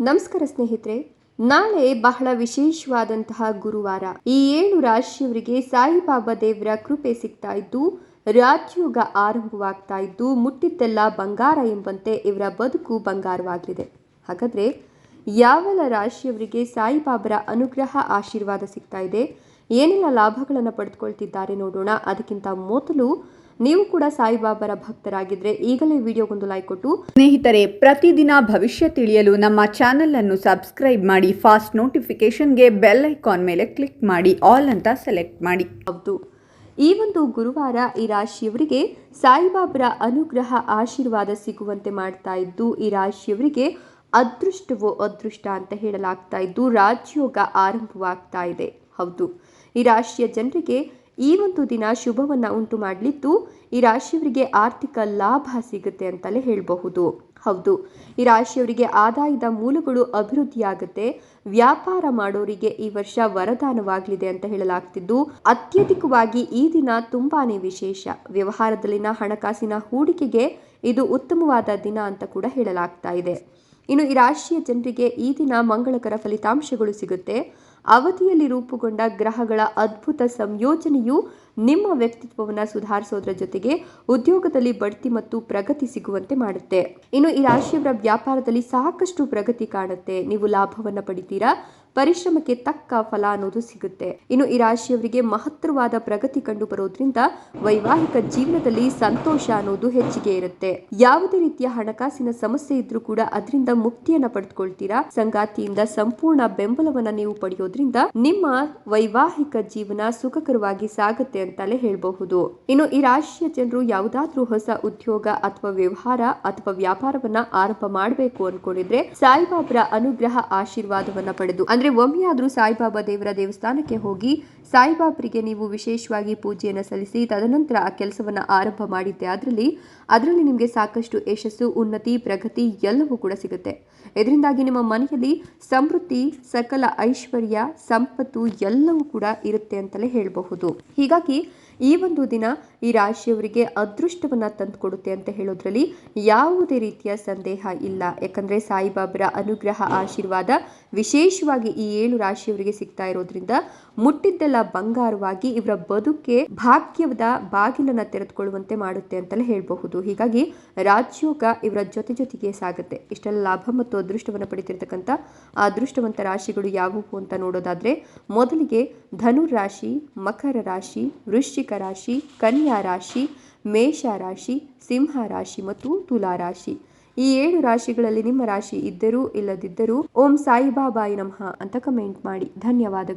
ನಮಸ್ಕಾರ ಸ್ನೇಹಿತರೆ, ನಾಳೆ ಬಹಳ ವಿಶೇಷವಾದಂತಹ ಗುರುವಾರ. ಈ 7 ರಾಶಿಯವರಿಗೆ ಸಾಯಿಬಾಬಾ ದೇವರ ಕೃಪೆ ಸಿಗ್ತಾ ಇದ್ದು, ರಾಜಯೋಗ ಆರಂಭವಾಗ್ತಾ ಇದ್ದು, ಮುಟ್ಟಿದ್ದೆಲ್ಲ ಬಂಗಾರ ಎಂಬಂತೆ ಇವರ ಬದುಕು ಬಂಗಾರವಾಗಲಿದೆ. ಹಾಗಾದ್ರೆ ಯಾವೆಲ್ಲ ರಾಶಿಯವರಿಗೆ ಸಾಯಿಬಾಬರ ಅನುಗ್ರಹ ಆಶೀರ್ವಾದ ಸಿಗ್ತಾ ಇದೆ, ಏನೆಲ್ಲ ಲಾಭಗಳನ್ನು ಪಡೆದುಕೊಳ್ತಿದ್ದಾರೆ ನೋಡೋಣ. ಅದಕ್ಕಿಂತ ಮೊದಲು ನೀವು ಕೂಡ ಸಾಯಿಬಾಬರ ಭಕ್ತರಾಗಿದ್ರೆ ಈಗಲೇ ವಿಡಿಯೋಗೊಂದು ಲೈಕ್ ಕೊಟ್ಟು ಸ್ನೇಹಿತರೆ, ಪ್ರತಿದಿನ ಭವಿಷ್ಯ ತಿಳಿಯಲು ನಮ್ಮ ಚಾನೆಲ್ ಅನ್ನು ಸಬ್ಸ್ಕ್ರೈಬ್ ಮಾಡಿ. ಫಾಸ್ಟ್ ನೋಟಿಫಿಕೇಶನ್ಗೆ ಬೆಲ್ ಐಕಾನ್ ಮೇಲೆ ಕ್ಲಿಕ್ ಮಾಡಿ, ಆಲ್ ಅಂತ ಸೆಲೆಕ್ಟ್ ಮಾಡಿ. ಹೌದು, ಈ ಒಂದು ಗುರುವಾರ ಈ ರಾಶಿಯವರಿಗೆ ಸಾಯಿಬಾಬರ ಅನುಗ್ರಹ ಆಶೀರ್ವಾದ ಸಿಗುವಂತೆ ಮಾಡ್ತಾ ಇದ್ದು, ಈ ರಾಶಿಯವರಿಗೆ ಅದೃಷ್ಟವೋ ಅದೃಷ್ಟ ಅಂತ ಹೇಳಲಾಗ್ತಾ ಇದ್ದು, ರಾಜಯೋಗ ಆರಂಭವಾಗ್ತಾ ಇದೆ. ಹೌದು, ಈ ರಾಶಿಯ ಜನರಿಗೆ ಈ ಒಂದು ದಿನ ಶುಭವನ್ನ ಉಂಟು ಮಾಡಲಿದ್ದು, ಈ ರಾಶಿಯವರಿಗೆ ಆರ್ಥಿಕ ಲಾಭ ಸಿಗುತ್ತೆ ಅಂತಲೇ ಹೇಳಬಹುದು. ಹೌದು, ಈ ರಾಶಿಯವರಿಗೆ ಆದಾಯದ ಮೂಲಗಳು ಅಭಿವೃದ್ಧಿಯಾಗುತ್ತೆ. ವ್ಯಾಪಾರ ಮಾಡೋರಿಗೆ ಈ ವರ್ಷ ವರದಾನವಾಗಲಿದೆ ಅಂತ ಹೇಳಲಾಗ್ತಿದ್ದು, ಅತ್ಯಧಿಕವಾಗಿ ಈ ದಿನ ತುಂಬಾನೇ ವಿಶೇಷ. ವ್ಯವಹಾರದಲ್ಲಿನ ಹಣಕಾಸಿನ ಹೂಡಿಕೆಗೆ ಇದು ಉತ್ತಮವಾದ ದಿನ ಅಂತ ಕೂಡ ಹೇಳಲಾಗ್ತಾ ಇದೆ. ಇನ್ನು ಈ ರಾಶಿಯ ಜನರಿಗೆ ಈ ದಿನ ಮಂಗಳಕರ ಫಲಿತಾಂಶಗಳು ಸಿಗುತ್ತೆ. ಅವಧಿಯಲ್ಲಿ ರೂಪುಗೊಂಡ ಗ್ರಹಗಳ ಅದ್ಭುತ ಸಂಯೋಜನೆಯು ನಿಮ್ಮ ವ್ಯಕ್ತಿತ್ವವನ್ನು ಸುಧಾರಿಸೋದ್ರ ಜೊತೆಗೆ ಉದ್ಯೋಗದಲ್ಲಿ ಬಡ್ತಿ ಮತ್ತು ಪ್ರಗತಿ ಸಿಗುವಂತೆ ಮಾಡುತ್ತೆ. ಇನ್ನು ಈ ರಾಶಿಯವರ ವ್ಯಾಪಾರದಲ್ಲಿ ಸಾಕಷ್ಟು ಪ್ರಗತಿ ಕಾಣುತ್ತೆ. ನೀವು ಲಾಭವನ್ನು ಪಡಿತೀರಾ. ಪರಿಶ್ರಮಕ್ಕೆ ತಕ್ಕ ಫಲ ಅನ್ನೋದು ಸಿಗುತ್ತೆ. ಇನ್ನು ಈ ರಾಶಿಯವರಿಗೆ ಮಹತ್ತರವಾದ ಪ್ರಗತಿ ಕಂಡು ಬರೋದ್ರಿಂದ ವೈವಾಹಿಕ ಜೀವನದಲ್ಲಿ ಸಂತೋಷ ಅನ್ನೋದು ಹೆಚ್ಚಿಗೆ ಇರುತ್ತೆ. ಯಾವುದೇ ರೀತಿಯ ಹಣಕಾಸಿನ ಸಮಸ್ಯೆ ಇದ್ರೂ ಕೂಡ ಅದರಿಂದ ಮುಕ್ತಿಯನ್ನ ಪಡೆದುಕೊಳ್ತೀರಾ. ಸಂಗಾತಿಯಿಂದ ಸಂಪೂರ್ಣ ಬೆಂಬಲವನ್ನ ನೀವು ಪಡೆಯೋದ್ರಿಂದ ನಿಮ್ಮ ವೈವಾಹಿಕ ಜೀವನ ಸುಖಕರವಾಗಿ ಸಾಗುತ್ತೆ ಅಂತಲೇ ಹೇಳಬಹುದು. ಇನ್ನು ಈ ರಾಶಿಯ ಜನರು ಯಾವುದಾದ್ರೂ ಹೊಸ ಉದ್ಯೋಗ ಅಥವಾ ವ್ಯವಹಾರ ಅಥವಾ ವ್ಯಾಪಾರವನ್ನ ಆರಂಭ ಮಾಡಬೇಕು ಅನ್ಕೊಂಡಿದ್ರೆ ಸಾಯಿಬಾಬರ ಅನುಗ್ರಹ ಆಶೀರ್ವಾದವನ್ನ ಪಡೆದು, ಅಂದ್ರೆ ಒಮ್ಮೆಯಾದ್ರೂ ಸಾಯಿಬಾಬಾ ದೇವರ ದೇವಸ್ಥಾನಕ್ಕೆ ಹೋಗಿ ಸಾಯಿಬಾಬರಿಗೆ ನೀವು ವಿಶೇಷವಾಗಿ ಪೂಜೆಯನ್ನು ಸಲ್ಲಿಸಿ ತದನಂತರ ಆ ಕೆಲಸವನ್ನ ಆರಂಭ ಮಾಡಿದ್ದೆ ಅದರಲ್ಲಿ ನಿಮಗೆ ಸಾಕಷ್ಟು ಯಶಸ್ಸು, ಉನ್ನತಿ, ಪ್ರಗತಿ ಎಲ್ಲವೂ ಕೂಡ ಸಿಗುತ್ತೆ. ಇದರಿಂದಾಗಿ ನಿಮ್ಮ ಮನೆಯಲ್ಲಿ ಸಮೃದ್ಧಿ, ಸಕಲ ಐಶ್ವರ್ಯ, ಸಂಪತ್ತು ಎಲ್ಲವೂ ಕೂಡ ಇರುತ್ತೆ ಅಂತಲೇ ಹೇಳಬಹುದು. ಹೀಗಾಗಿ ಈ ಒಂದು ದಿನ ಈ ರಾಶಿಯವರಿಗೆ ಅದೃಷ್ಟವನ್ನ ತಂದುಕೊಡುತ್ತೆ ಅಂತ ಹೇಳೋದ್ರಲ್ಲಿ ಯಾವುದೇ ರೀತಿಯ ಸಂದೇಹ ಇಲ್ಲ. ಯಾಕಂದ್ರೆ ಸಾಯಿಬಾಬರ ಅನುಗ್ರಹ ಆಶೀರ್ವಾದ ವಿಶೇಷವಾಗಿ ಈ 7 ರಾಶಿಯವರಿಗೆ ಸಿಗ್ತಾ ಇರೋದ್ರಿಂದ ಮುಟ್ಟಿದ್ದೆಲ್ಲ ಬಂಗಾರವಾಗಿ ಇವರ ಬದುಕೆ ಭಾಗ್ಯದ ಬಾಗಿಲನ್ನ ತೆರೆದುಕೊಳ್ಳುವಂತೆ ಮಾಡುತ್ತೆ ಅಂತಲೇ ಹೇಳಬಹುದು. ಹೀಗಾಗಿ ರಾಜಯೋಗ ಇವರ ಜೊತೆಗೆ ಸಾಗುತ್ತೆ. ಇಷ್ಟೆಲ್ಲ ಲಾಭ ಮತ್ತು ಅದೃಷ್ಟವನ್ನು ಪಡಿತಿರ್ತಕ್ಕಂಥ ಆ ಅದೃಷ್ಟವಂತ ರಾಶಿಗಳು ಯಾವುವು ಅಂತ ನೋಡೋದಾದ್ರೆ, ಮೊದಲಿಗೆ ಧನುರ್ ರಾಶಿ, ಮಕರ ರಾಶಿ, ವೃಶ್ಚಿಕ ರಾಶಿ, ಕನ್ಯಾ ರಾಶಿ, ಮೇಷ ರಾಶಿ, ಸಿಂಹ ರಾಶಿ ಮತ್ತು ತುಲಾ ರಾಶಿ. ಈ 7 ರಾಶಿಗಳಲ್ಲಿ ನಿಮ್ಮ ರಾಶಿ ಇದ್ದರೂ ಇಲ್ಲದಿದ್ದರೂ ಓಂ ಸಾಯಿಬಾಬಾಯ ನಮಃ ಅಂತ ಕಮೆಂಟ್ ಮಾಡಿ. ಧನ್ಯವಾದಗಳು.